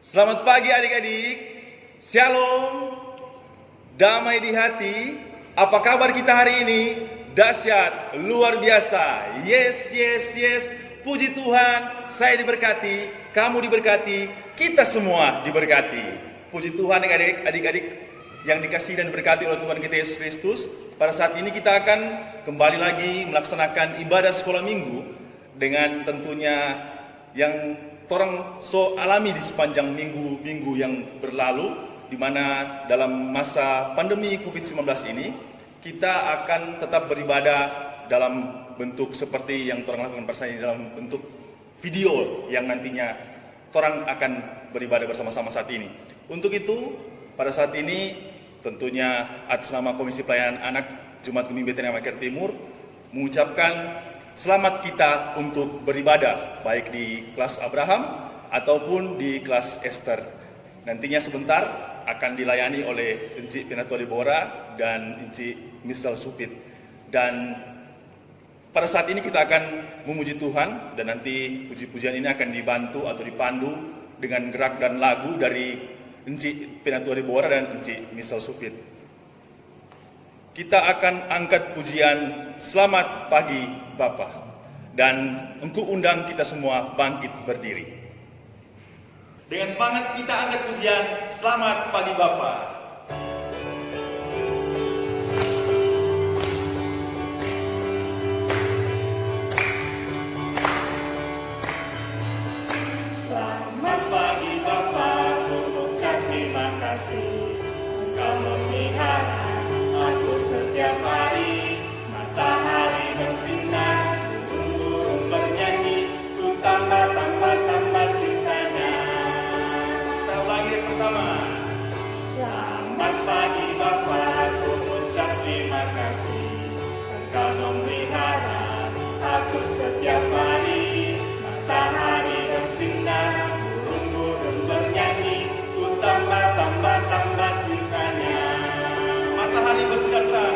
Selamat pagi adik-adik. Shalom. Damai di hati. Apa kabar kita hari ini? Dahsyat, luar biasa. Yes, yes, yes. Puji Tuhan, saya diberkati, kamu diberkati, kita semua diberkati. Puji Tuhan adik-adik yang dikasihi dan diberkati oleh Tuhan kita Yesus Kristus. Pada saat ini kita akan kembali lagi melaksanakan ibadah sekolah minggu dengan tentunya yang orang so alami di sepanjang minggu-minggu yang berlalu, di mana dalam masa pandemi COVID-19 ini kita akan tetap beribadah dalam bentuk seperti yang orang lakukan pada saat ini, dalam bentuk video yang nantinya orang akan beribadah bersama-sama saat ini. Untuk itu pada saat ini tentunya atas nama Komisi Pelayanan Anak Jemaat Gemimbing Betania Makassar Timur mengucapkan selamat kita untuk beribadah baik di kelas Abraham ataupun di kelas Esther. Nantinya sebentar akan dilayani oleh Encik Penatua Deborah dan Encik Misal Supit. Dan pada saat ini kita akan memuji Tuhan, dan nanti puji-pujian ini akan dibantu atau dipandu dengan gerak dan lagu dari Encik Penatua Deborah dan Encik Misal Supit. Kita akan angkat pujian Selamat Pagi Bapa, dan engkau undang kita semua bangkit berdiri. Dengan semangat kita angkat pujian Selamat Pagi Bapa. Selamat pagi Bapa, ku ucap terima kasih. Engkau memelihara aku setiap hari. Matahari bersinar, burung bernyanyi, ku tambah cintanya. Kita ulangi yang pertama. Selamat pagi Bapa, ku ucap terima kasih. Engkau memelihara aku setiap hari. Matahari bersinar, burung bernyanyi, ku tambah cintanya. Matahari bersinar.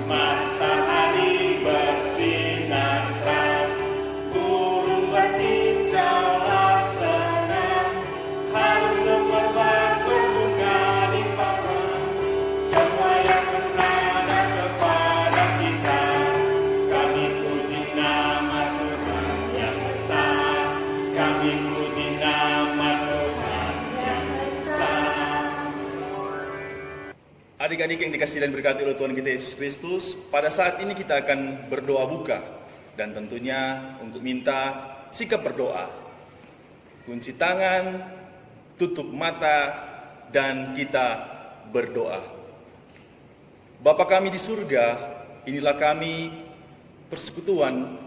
Matahari bersinar terang, burung berkicaulah senang, harus semerbak berbunga di padang. Semua yang bernada kepada kita, kami puji nama Tuhan yang besar. Kami puji nama Tuhan yang besar. Adik-adik yang dikasihi dan berkati oleh Tuhan kita Yesus Kristus, pada saat ini kita akan berdoa buka, dan tentunya untuk minta sikap berdoa. Kunci tangan, tutup mata, dan kita berdoa. Bapa kami di surga, inilah kami persekutuan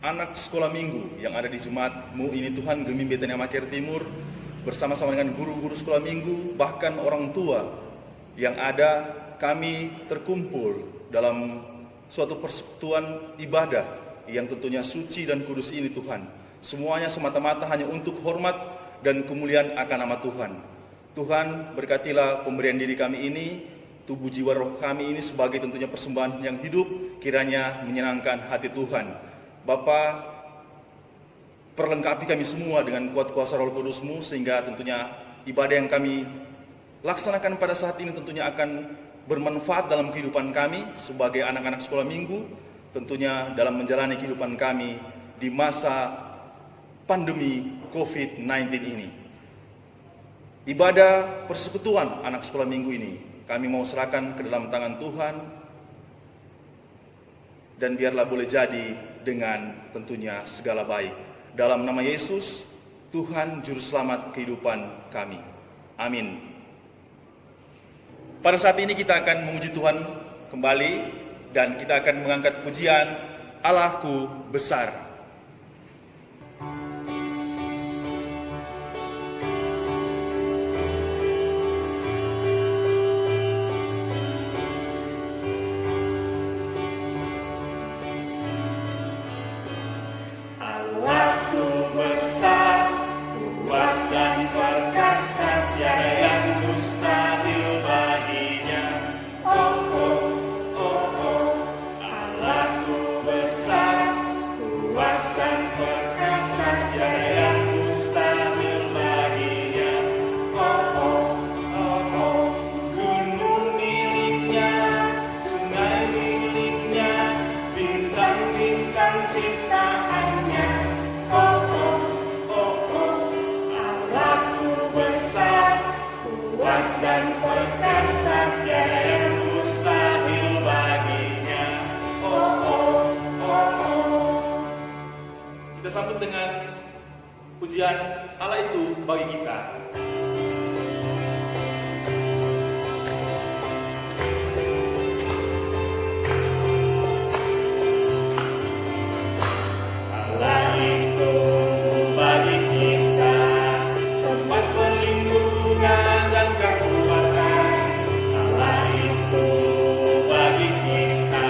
anak sekolah minggu yang ada di Jemaat-Mu ini Tuhan Gemimbing Betania Makassar Timur, bersama-sama dengan guru-guru sekolah minggu, bahkan orang tua yang ada, kami terkumpul dalam suatu persekutuan ibadah yang tentunya suci dan kudus ini Tuhan. Semuanya semata-mata hanya untuk hormat dan kemuliaan akan nama Tuhan. Tuhan, berkatilah pemberian diri kami ini, tubuh jiwa roh kami ini sebagai tentunya persembahan yang hidup, kiranya menyenangkan hati Tuhan. Bapa, perlengkapi kami semua dengan kuat kuasa Roh Kudus-Mu, sehingga tentunya ibadah yang kami laksanakan pada saat ini tentunya akan bermanfaat dalam kehidupan kami sebagai anak-anak sekolah minggu, tentunya dalam menjalani kehidupan kami di masa pandemi COVID-19 ini. Ibadah persekutuan anak sekolah minggu ini kami mau serahkan ke dalam tangan Tuhan, dan biarlah boleh jadi dengan tentunya segala baik. Dalam nama Yesus, Tuhan Juru Selamat kehidupan kami. Amin. Pada saat ini kita akan memuji Tuhan kembali, dan kita akan mengangkat pujian Allahku Besar. Allahku besar, kuat dan perkasa, tiada yang mustahil baginya. Oh, oh, oh, oh. Allahku besar, kuat dan perkasa, tiada yang mustahil baginya. bersambut dengan pujian Allah itu bagi kita. Allah itu bagi kita tempat perlindungan dan kekuatan. Allah itu bagi kita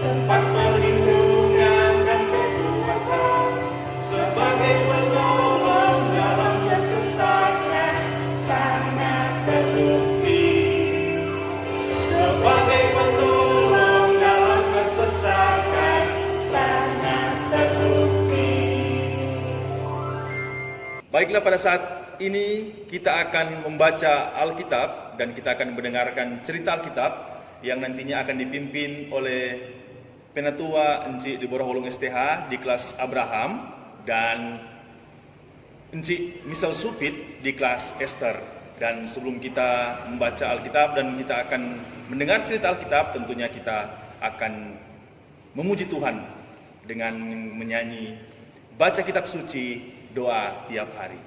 tempat perlindungan dan kekuatan. Sebagai penolong dalam kesesakan sangat terbukti. Sebagai penolong dalam kesesakan sangat terbukti. Baiklah, pada saat ini kita akan membaca Alkitab dan kita akan mendengarkan cerita Alkitab yang nantinya akan dipimpin oleh Penatua Encik Deborah Wolong STH di kelas Abraham dan Encik Misal Supit di kelas Esther. Dan sebelum kita membaca Alkitab dan kita akan mendengar cerita Alkitab, tentunya kita akan memuji Tuhan dengan menyanyi baca kitab suci, doa tiap hari.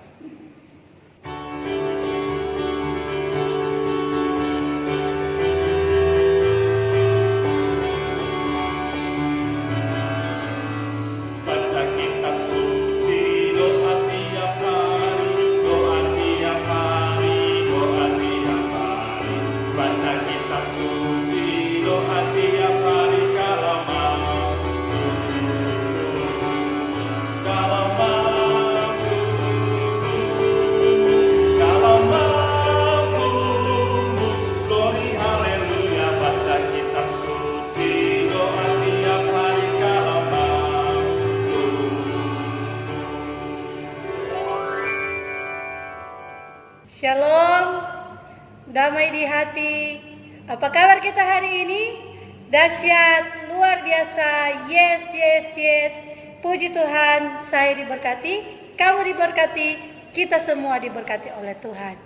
Baca kitab suci, doa tiap hari, doa tiap hari, doa tiap hari. Baca kitab suci, doa tiap hari kalau mampu, kalau mampu, kalau mampu. Glory haleluya, baca kitab suci, doa tiap hari kalau mampu. Shalom, damai di hati. Apa kabar kita hari ini? Dahsyat, luar biasa. Yes, yes, yes. Puji Tuhan, saya diberkati, kamu diberkati, kita semua diberkati oleh Tuhan.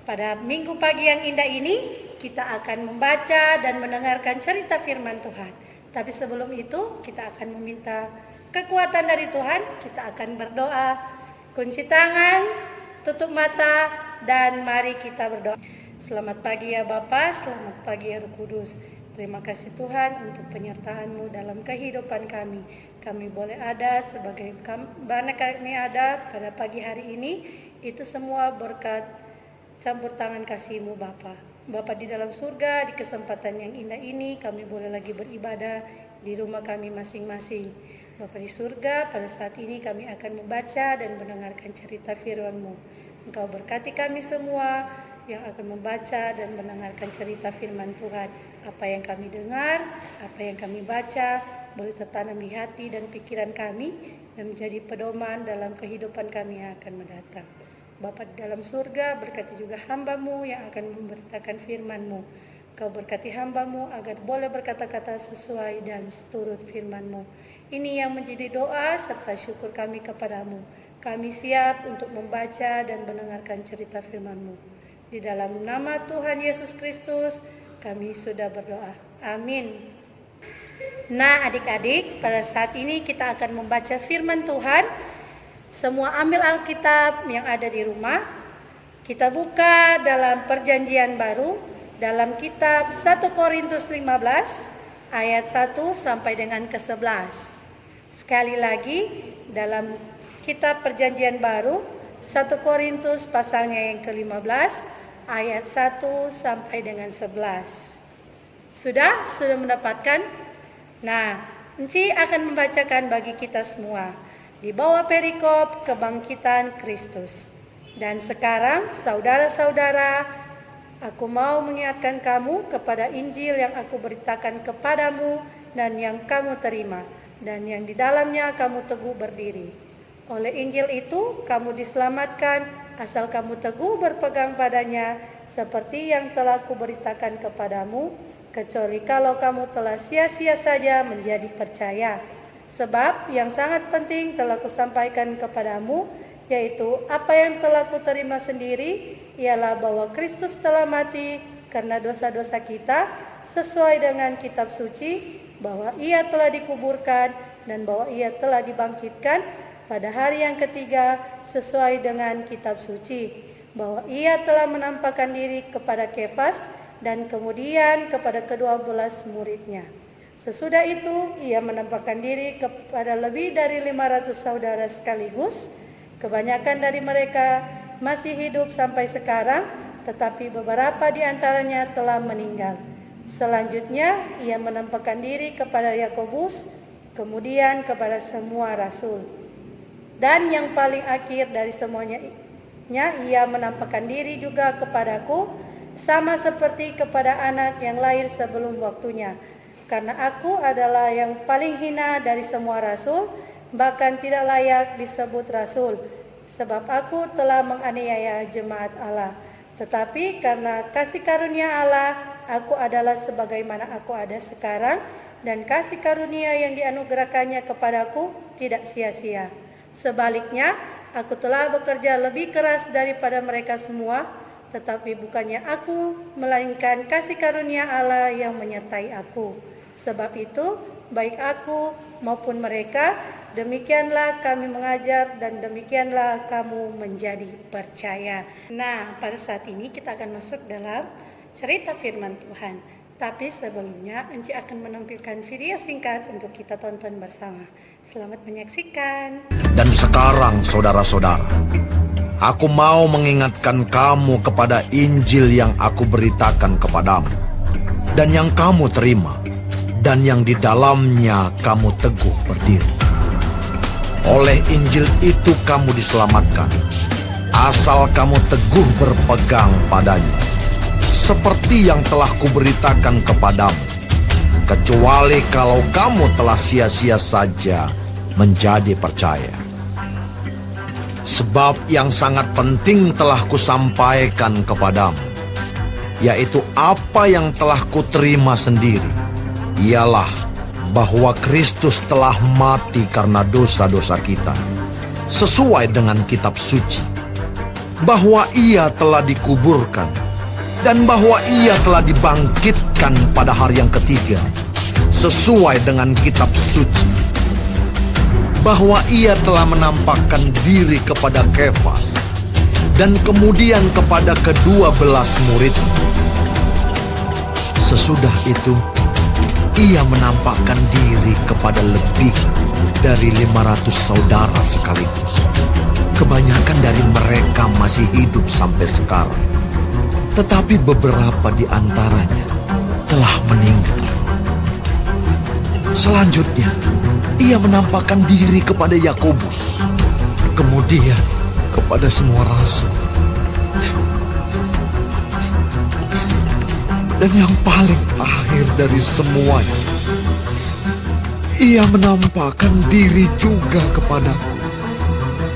Pada minggu pagi yang indah ini, kita akan membaca dan mendengarkan cerita firman Tuhan. Tapi sebelum itu, kita akan meminta kekuatan dari Tuhan. Kita akan berdoa, kunci tangan, tutup mata, dan mari kita berdoa. Selamat pagi ya Bapa, selamat pagi ya Roh Kudus. Terima kasih Tuhan untuk penyertaan-Mu dalam kehidupan kami. Kami boleh ada sebagai mana kami ada pada pagi hari ini, itu semua berkat campur tangan kasih-Mu Bapa. Bapa di dalam surga, di kesempatan yang indah ini kami boleh lagi beribadah di rumah kami masing-masing. Bapa di surga, pada saat ini kami akan membaca dan mendengarkan cerita firman-Mu. Engkau berkati kami semua yang akan membaca dan mendengarkan cerita firman Tuhan. Apa yang kami dengar, apa yang kami baca, boleh tertanam di hati dan pikiran kami dan menjadi pedoman dalam kehidupan kami yang akan mendatang. Bapa di dalam surga, berkati juga hamba-Mu yang akan memberitakan firman-Mu. Kau berkati hamba-Mu agar boleh berkata-kata sesuai dan seturut firman-Mu. Ini yang menjadi doa serta syukur kami kepadamu. Kami siap untuk membaca dan mendengarkan cerita firman-Mu. Di dalam nama Tuhan Yesus Kristus, kami sudah berdoa. Amin. Nah adik-adik, pada saat ini kita akan membaca firman Tuhan. Semua ambil Alkitab yang ada di rumah. Kita buka dalam perjanjian baru, dalam kitab 1 Korintus 15, ayat 1 sampai dengan ke-11. Sekali lagi, dalam kitab perjanjian baru, 1 Korintus pasalnya yang ke-15, ayat 1 sampai dengan 11. Sudah mendapatkan? Nah, Enci akan membacakan bagi kita semua di bawah perikop kebangkitan Kristus. Dan sekarang, saudara-saudara, aku mau mengingatkan kamu kepada Injil yang aku beritakan kepadamu dan yang kamu terima, dan yang di dalamnya kamu teguh berdiri. Oleh Injil itu, kamu diselamatkan asal kamu teguh berpegang padanya, seperti yang telah kuberitakan kepadamu, kecuali kalau kamu telah sia-sia saja menjadi percaya. Sebab yang sangat penting telah kusampaikan kepadamu, yaitu apa yang telah kuterima sendiri, ialah bahwa Kristus telah mati karena dosa-dosa kita, sesuai dengan kitab suci, bahwa ia telah dikuburkan dan bahwa ia telah dibangkitkan pada hari yang ketiga sesuai dengan kitab suci, bahwa ia telah menampakkan diri kepada Kefas dan kemudian kepada ke-12 muridnya. Sesudah itu ia menampakkan diri kepada lebih dari 500 saudara sekaligus. Kebanyakan dari mereka masih hidup sampai sekarang, tetapi beberapa di antaranya telah meninggal. Selanjutnya ia menampakkan diri kepada Yakobus, kemudian kepada semua rasul. Dan yang paling akhir dari semuanya, ia menampakkan diri juga kepadaku, sama seperti kepada anak yang lahir sebelum waktunya. Karena aku adalah yang paling hina dari semua rasul, bahkan tidak layak disebut rasul, sebab aku telah menganiaya jemaat Allah. Tetapi karena kasih karunia Allah, aku adalah sebagaimana aku ada sekarang, dan kasih karunia yang dianugerahkannya kepadaku tidak sia-sia. Sebaliknya, aku telah bekerja lebih keras daripada mereka semua, tetapi bukannya aku, melainkan kasih karunia Allah yang menyertai aku. Sebab itu, baik aku maupun mereka, demikianlah kami mengajar dan demikianlah kamu menjadi percaya. Nah, pada saat ini kita akan masuk dalam cerita firman Tuhan. Tapi sebelumnya, Enci akan menampilkan video singkat untuk kita tonton bersama. Selamat menyaksikan. Dan sekarang saudara-saudara, aku mau mengingatkan kamu kepada Injil yang aku beritakan kepadamu, dan yang kamu terima, dan yang di dalamnya kamu teguh berdiri. Oleh Injil itu kamu diselamatkan, asal kamu teguh berpegang padanya, seperti yang telah kuberitakan kepadamu, kecuali kalau kamu telah sia-sia saja menjadi percaya. Sebab yang sangat penting telah kusampaikan kepadamu, yaitu apa yang telah kuterima sendiri, ialah bahwa Kristus telah mati karena dosa-dosa kita, sesuai dengan kitab suci, bahwa ia telah dikuburkan, dan bahwa ia telah dibangkitkan pada hari yang ketiga, sesuai dengan kitab suci, bahwa ia telah menampakkan diri kepada Kefas, dan kemudian kepada ke-12 muridnya. Sesudah itu, ia menampakkan diri kepada lebih dari 500 saudara sekaligus. Kebanyakan dari mereka masih hidup sampai sekarang, tetapi beberapa di antaranya telah meninggal. Selanjutnya, ia menampakkan diri kepada Yakobus, kemudian kepada semua rasul. Dan yang paling akhir dari semuanya, ia menampakkan diri juga kepadaku,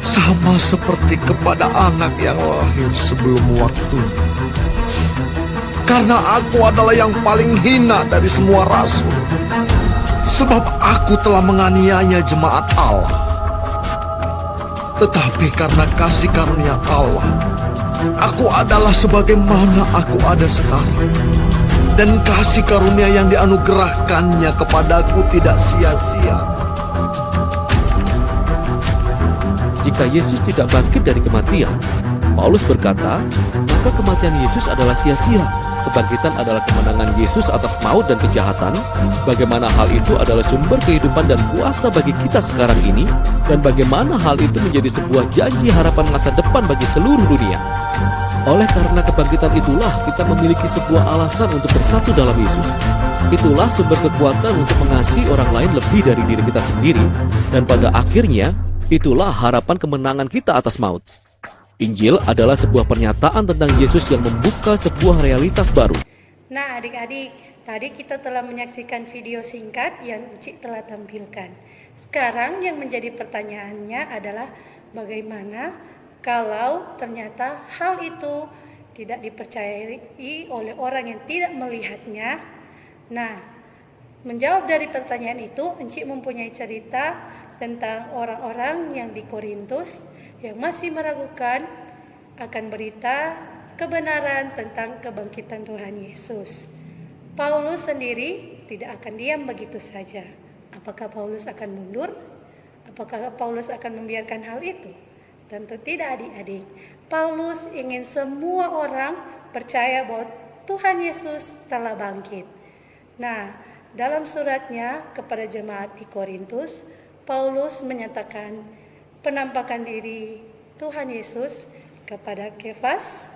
sama seperti kepada anak yang lahir sebelum waktunya. Karena aku adalah yang paling hina dari semua rasul, sebab aku telah menganiaya jemaat Allah. Tetapi karena kasih karunia Allah, aku adalah sebagaimana aku ada sekarang. Dan kasih karunia yang dianugerahkannya kepadaku tidak sia-sia. Jika Yesus tidak bangkit dari kematian, Paulus berkata, maka kematian Yesus adalah sia-sia. Kebangkitan adalah kemenangan Yesus atas maut dan kejahatan. Bagaimana hal itu adalah sumber kehidupan dan kuasa bagi kita sekarang ini, dan bagaimana hal itu menjadi sebuah janji harapan masa depan bagi seluruh dunia. Oleh karena kebangkitan itulah kita memiliki sebuah alasan untuk bersatu dalam Yesus. Itulah sumber kekuatan untuk mengasihi orang lain lebih dari diri kita sendiri. Dan pada akhirnya, itulah harapan kemenangan kita atas maut. Injil adalah sebuah pernyataan tentang Yesus yang membuka sebuah realitas baru. Nah adik-adik, tadi kita telah menyaksikan video singkat yang Cik telah tampilkan. Sekarang yang menjadi pertanyaannya adalah bagaimana kalau ternyata hal itu tidak dipercayai oleh orang yang tidak melihatnya. Nah, menjawab dari pertanyaan itu, Encik mempunyai cerita tentang orang-orang yang di Korintus yang masih meragukan akan berita kebenaran tentang kebangkitan Tuhan Yesus. Paulus sendiri tidak akan diam begitu saja. Apakah Paulus akan mundur? Apakah Paulus akan membiarkan hal itu? Tentu tidak, adik-adik. Paulus ingin semua orang percaya bahwa Tuhan Yesus telah bangkit. Nah, dalam suratnya kepada jemaat di Korintus, Paulus menyatakan penampakan diri Tuhan Yesus kepada Kefas,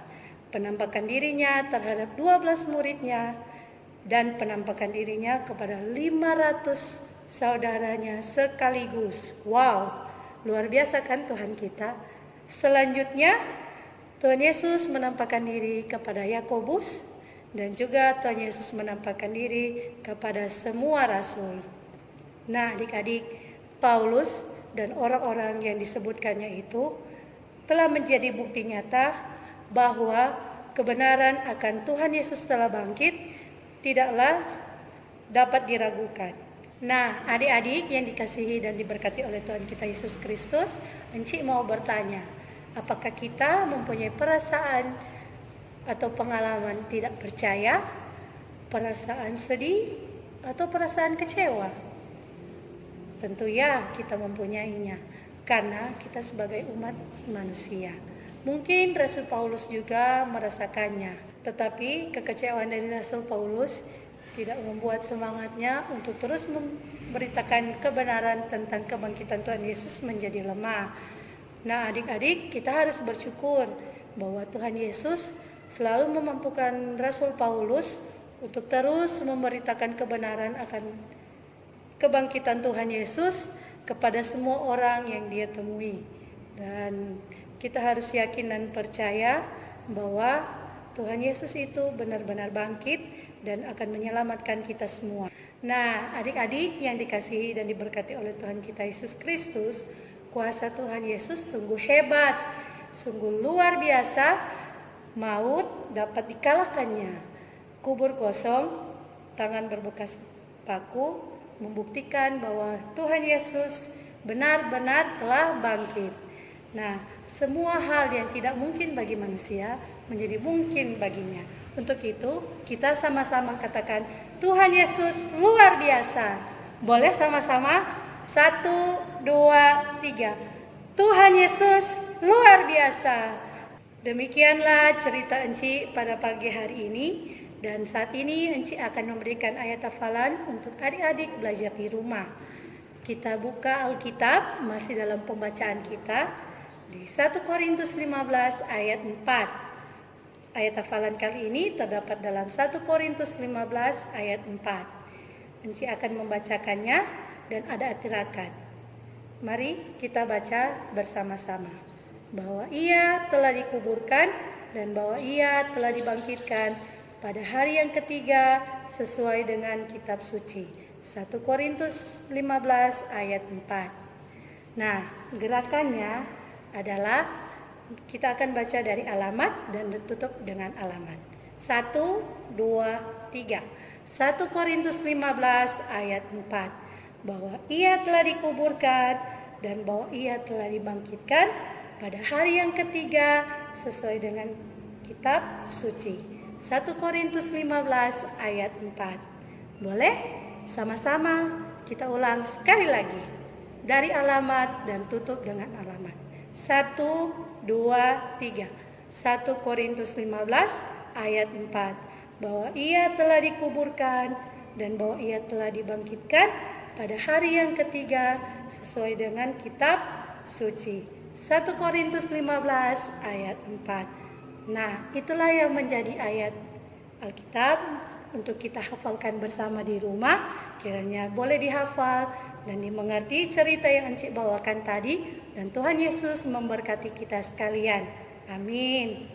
penampakan dirinya terhadap 12 muridnya, dan penampakan dirinya kepada 500 saudaranya sekaligus. Wow, luar biasa kan Tuhan kita. Selanjutnya, Tuhan Yesus menampakkan diri kepada Yakobus, dan juga Tuhan Yesus menampakkan diri kepada semua rasul. Nah, adik-adik, Paulus dan orang-orang yang disebutkannya itu telah menjadi bukti nyata bahwa kebenaran akan Tuhan Yesus telah bangkit tidaklah dapat diragukan. Nah, adik-adik yang dikasihi dan diberkati oleh Tuhan kita Yesus Kristus, Encik mau bertanya, apakah kita mempunyai perasaan atau pengalaman tidak percaya, perasaan sedih, atau perasaan kecewa? Tentu ya kita mempunyainya, karena kita sebagai umat manusia. Mungkin Rasul Paulus juga merasakannya, tetapi kekecewaan dari Rasul Paulus tidak membuat semangatnya untuk terus memberitakan kebenaran tentang kebangkitan Tuhan Yesus menjadi lemah. Nah, adik-adik, kita harus bersyukur bahwa Tuhan Yesus selalu memampukan Rasul Paulus untuk terus memberitakan kebenaran akan kebangkitan Tuhan Yesus kepada semua orang yang dia temui. Dan kita harus yakin dan percaya bahwa Tuhan Yesus itu benar-benar bangkit dan akan menyelamatkan kita semua. Nah, adik-adik yang dikasihi dan diberkati oleh Tuhan kita Yesus Kristus, kuasa Tuhan Yesus sungguh hebat, sungguh luar biasa. Maut dapat dikalahkannya. Kubur kosong, tangan berbekas paku, membuktikan bahwa Tuhan Yesus benar-benar telah bangkit. Nah, semua hal yang tidak mungkin bagi manusia menjadi mungkin baginya. Untuk itu, kita sama-sama katakan, Tuhan Yesus luar biasa. Boleh sama-sama? 1, 2, 3. Tuhan Yesus luar biasa. Demikianlah cerita Enci pada pagi hari ini. Dan saat ini Enci akan memberikan ayat hafalan untuk adik-adik belajar di rumah. Kita buka Alkitab, masih dalam pembacaan kita, di 1 Korintus 15 ayat 4. Ayat hafalan kali ini terdapat dalam 1 Korintus 15 ayat 4. Enci akan membacakannya dan ada atirakan. Mari kita baca bersama-sama. Bahwa ia telah dikuburkan dan bahwa ia telah dibangkitkan pada hari yang ketiga sesuai dengan kitab suci. 1 Korintus 15 ayat 4. Nah, gerakannya adalah kita akan baca dari alamat dan ditutup dengan alamat. 1, 2, 3. 1 Korintus 15 ayat 4. Bahwa ia telah dikuburkan dan bahwa ia telah dibangkitkan pada hari yang ketiga sesuai dengan kitab suci. 1 Korintus 15 ayat 4. Boleh? Sama-sama kita ulang sekali lagi. Dari alamat dan tutup dengan alamat. 1, 2, 3. 1 Korintus 15 ayat 4. Bahwa ia telah dikuburkan dan bahwa ia telah dibangkitkan pada hari yang ketiga sesuai dengan kitab suci. 1 Korintus 15 ayat 4. Nah, itulah yang menjadi ayat Alkitab untuk kita hafalkan bersama di rumah. Kiranya boleh dihafal dan dimengerti cerita yang Encik bawakan tadi, dan Tuhan Yesus memberkati kita sekalian. Amin.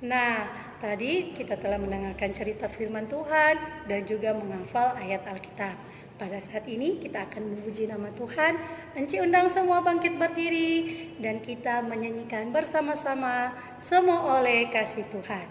Nah, tadi kita telah mendengarkan cerita firman Tuhan dan juga menghafal ayat Alkitab. Pada saat ini kita akan memuji nama Tuhan. Encik undang semua bangkit berdiri dan kita menyanyikan bersama-sama Semua Oleh Kasih Tuhan.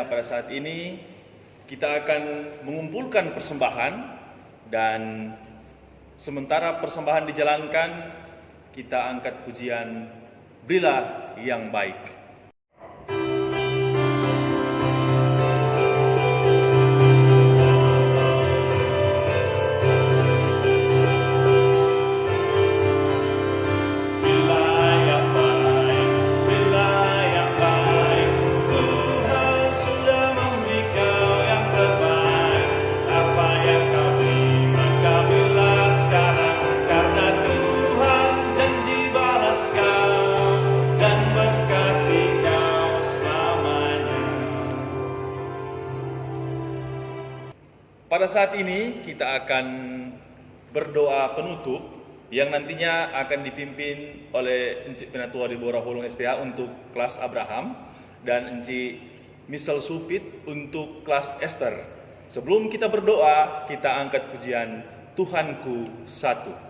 kiranya pada saat ini kita akan mengumpulkan persembahan, dan sementara persembahan dijalankan, kita angkat pujian Berilah yang Baik. Pada saat ini kita akan berdoa penutup yang nantinya akan dipimpin oleh Encik Penatua di Bora Holong STA untuk kelas Abraham dan Encik Misal Supit untuk kelas Esther. Sebelum kita berdoa, kita angkat pujian Tuhanku Satu.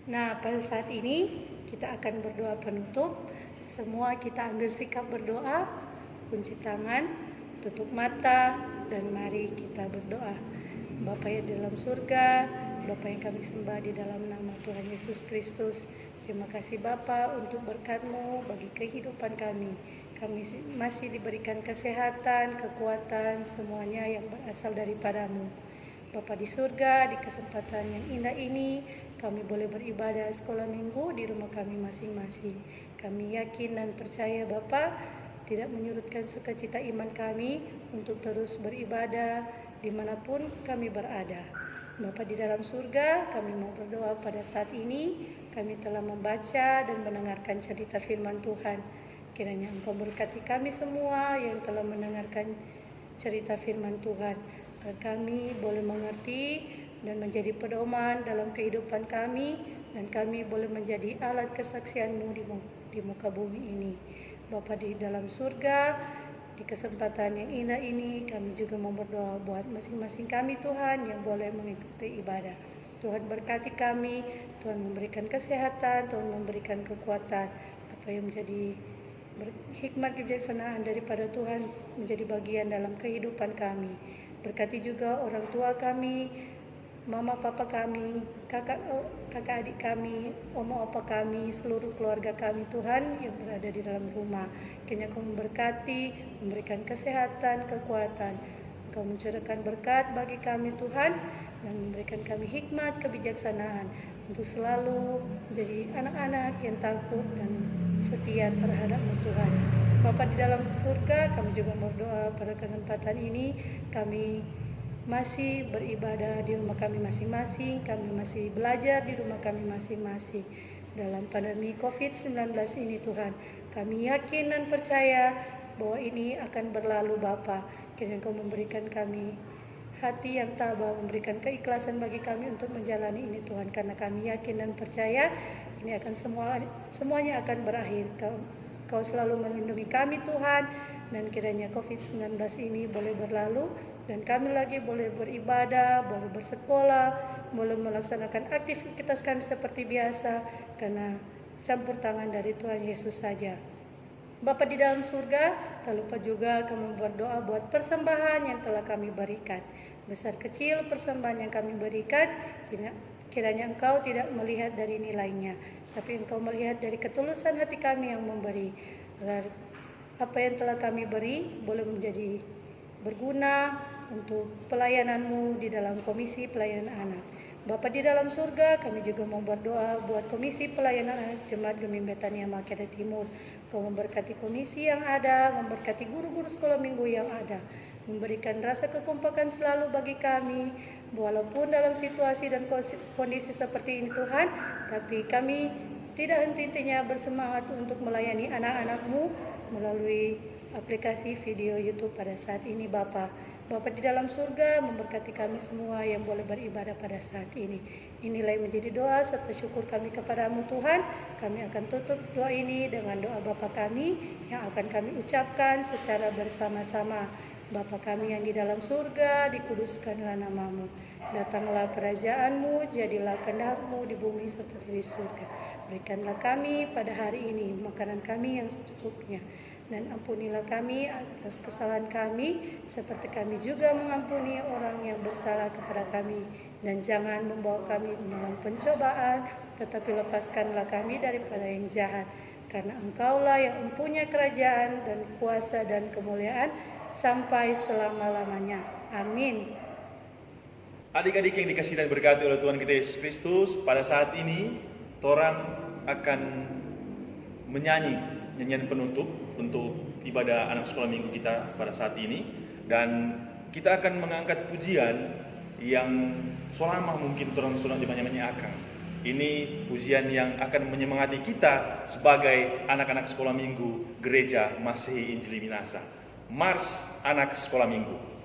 Nah, pada saat ini kita akan berdoa penutup. Semua kita ambil sikap berdoa, kunci tangan, tutup mata, dan mari kita berdoa. Bapa yang di dalam surga, Bapa yang kami sembah di dalam nama Tuhan Yesus Kristus. Terima kasih Bapa untuk berkat-Mu bagi kehidupan kami. Kami masih diberikan kesehatan, kekuatan, semuanya yang berasal daripada-Mu. Bapa di surga, di kesempatan yang indah ini, kami boleh beribadah sekolah minggu di rumah kami masing-masing. Kami yakin dan percaya Bapa tidak menyurutkan sukacita iman kami untuk terus beribadah dimanapun kami berada. Bapa di dalam surga, kami mau berdoa pada saat ini. Kami telah membaca dan mendengarkan cerita firman Tuhan. Kiranya Engkau berkati kami semua yang telah mendengarkan cerita firman Tuhan. Agar kami boleh mengerti dan menjadi pedoman dalam kehidupan kami, dan kami boleh menjadi alat kesaksian-Mu di muka bumi ini. Bapa di dalam surga, di kesempatan yang indah ini kami juga mau berdoa buat masing-masing kami Tuhan yang boleh mengikuti ibadah. Tuhan berkati kami, Tuhan memberikan kesehatan, Tuhan memberikan kekuatan, apa yang menjadi hikmat kebijaksanaan daripada Tuhan menjadi bagian dalam kehidupan kami. Berkati juga orang tua kami, mama papa kami, kakak adik kami, oma opa kami, seluruh keluarga kami Tuhan yang berada di dalam rumah. Kiranya Kau memberkati, memberikan kesehatan, kekuatan. Kau mencurahkan berkat bagi kami Tuhan, dan memberikan kami hikmat kebijaksanaan untuk selalu menjadi anak-anak yang takut dan setia terhadap-Mu Tuhan. Bapa di dalam surga, kami juga berdoa pada kesempatan ini. Kami masih beribadah di rumah kami masing-masing, kami masih belajar di rumah kami masing-masing. Dalam pandemi COVID-19 ini Tuhan, kami yakin dan percaya bahwa ini akan berlalu Bapa. Kiranya Kau memberikan kami hati yang tabah, memberikan keikhlasan bagi kami untuk menjalani ini Tuhan. Karena kami yakin dan percaya ini akan semuanya akan berakhir. Kau selalu melindungi kami Tuhan, dan kiranya COVID-19 ini boleh berlalu, dan kami lagi boleh beribadah, boleh bersekolah, boleh melaksanakan aktivitas kami seperti biasa, karena campur tangan dari Tuhan Yesus saja. Bapa di dalam surga, tak lupa juga kami berdoa buat persembahan yang telah kami berikan. Besar kecil persembahan yang kami berikan, kiranya Engkau tidak melihat dari nilainya, tapi Engkau melihat dari ketulusan hati kami yang memberi, agar apa yang telah kami beri boleh menjadi berguna untuk pelayanan-Mu di dalam komisi pelayanan anak. Bapa di dalam surga, kami juga mau berdoa buat Komisi Pelayanan Anak Jemaat Gemim Betania Makedah Timur. Kau memberkati komisi yang ada, memberkati guru-guru sekolah minggu yang ada, memberikan rasa kekompakan selalu bagi kami, walaupun dalam situasi dan kondisi seperti ini Tuhan, tapi kami tidak henti-hentinya bersemangat untuk melayani anak-anak-Mu melalui aplikasi video YouTube pada saat ini Bapa. Bapa di dalam surga memberkati kami semua yang boleh beribadah pada saat ini. Inilah yang menjadi doa serta syukur kami kepadamu Tuhan. Kami akan tutup doa ini dengan doa Bapa kami yang akan kami ucapkan secara bersama-sama. Bapa kami yang di dalam surga, dikuduskanlah namamu. Datanglah kerajaanmu, jadilah kehendak-Mu di bumi seperti di surga. Berikanlah kami pada hari ini makanan kami yang secukupnya. Dan ampunilah kami atas kesalahan kami, seperti kami juga mengampuni orang yang bersalah kepada kami. Dan jangan membawa kami dalam pencobaan, tetapi lepaskanlah kami daripada yang jahat. Karena Engkaulah yang mempunyai kerajaan dan kuasa dan kemuliaan sampai selama-lamanya. Amin. Adik-adik yang dikasihi dan diberkati oleh Tuhan kita Yesus Kristus, pada saat ini Torang akan menyanyi nyanyian penutup untuk ibadah anak sekolah minggu kita pada saat ini, dan kita akan mengangkat pujian yang selama mungkin Torang sudah dibanyak-banyakan. Ini pujian yang akan menyemangati kita sebagai anak-anak sekolah minggu Gereja Masehi Injili Minasa. Mars Anak Sekolah Minggu.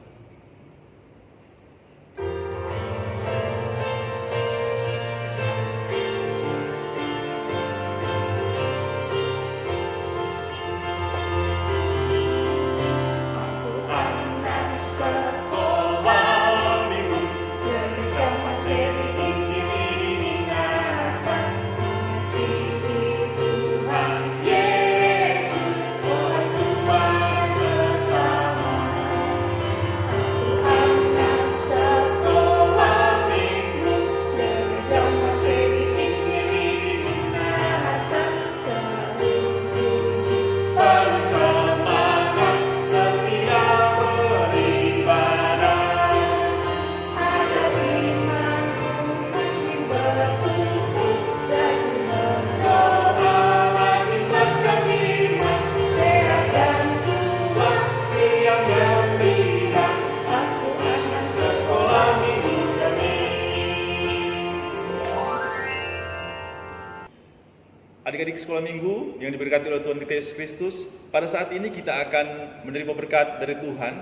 Adik-adik sekolah minggu yang diberkati oleh Tuhan kita Yesus Kristus, pada saat ini kita akan menerima berkat dari Tuhan,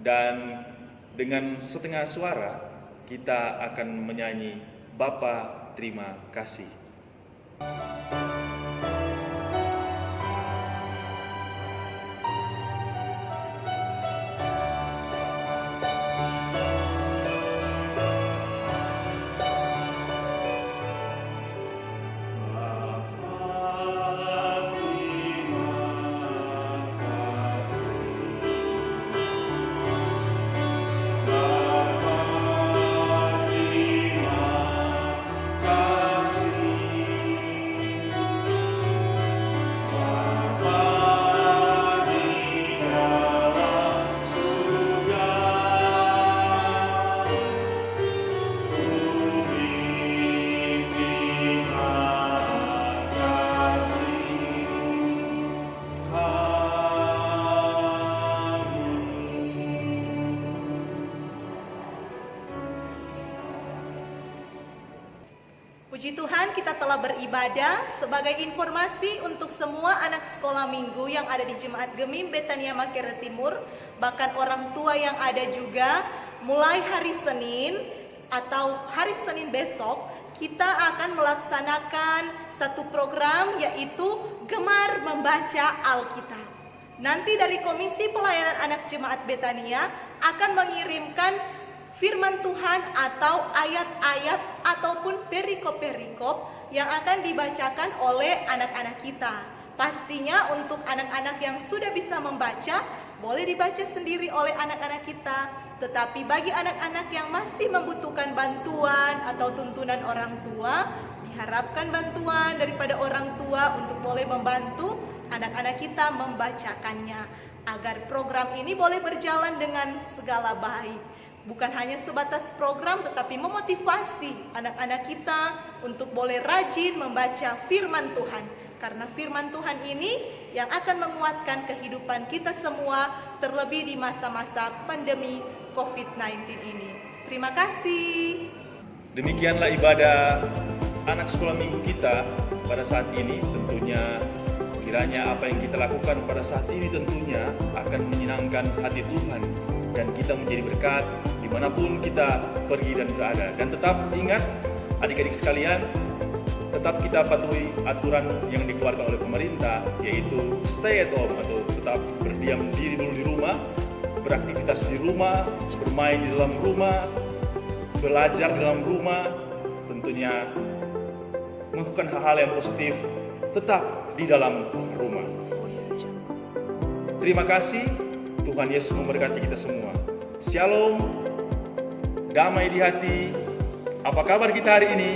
dan dengan setengah suara kita akan menyanyi Bapa terima kasih. Puji Tuhan, kita telah beribadah. Sebagai informasi untuk semua anak sekolah minggu yang ada di Jemaat Gemim Betania Makedah Timur, bahkan orang tua yang ada juga, mulai hari Senin atau hari Senin besok, kita akan melaksanakan satu program, yaitu Gemar Membaca Alkitab. Nanti dari Komisi Pelayanan Anak Jemaat Betania akan mengirimkan firman Tuhan atau ayat-ayat ataupun perikop-perikop yang akan dibacakan oleh anak-anak kita. Pastinya untuk anak-anak yang sudah bisa membaca, boleh dibaca sendiri oleh anak-anak kita. Tetapi bagi anak-anak yang masih membutuhkan bantuan atau tuntunan orang tua, diharapkan bantuan daripada orang tua untuk boleh membantu anak-anak kita membacakannya, agar program ini boleh berjalan dengan segala baik. bukan hanya sebatas program tetapi memotivasi anak-anak kita untuk boleh rajin membaca firman Tuhan. Karena firman Tuhan ini yang akan menguatkan kehidupan kita semua, terlebih di masa-masa pandemi COVID-19 ini. Terima kasih. Demikianlah ibadah anak sekolah minggu kita pada saat ini. Tentunya kiranya apa yang kita lakukan pada saat ini tentunya akan menyenangkan hati Tuhan, dan kita menjadi berkat dimanapun kita pergi dan berada. Dan tetap ingat adik-adik sekalian, tetap kita patuhi aturan yang dikeluarkan oleh pemerintah, yaitu stay at home atau tetap berdiam diri dulu di rumah, beraktivitas di rumah, bermain di dalam rumah, belajar dalam rumah, tentunya melakukan hal-hal yang positif tetap di dalam rumah. Terima kasih, Tuhan Yesus memberkati kita semua. Shalom, damai di hati. Apa kabar kita hari ini?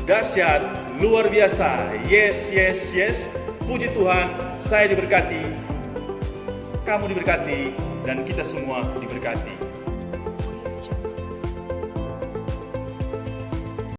Dahsyat, luar biasa. Yes, yes, yes. Puji Tuhan, saya diberkati, kamu diberkati, dan kita semua diberkati.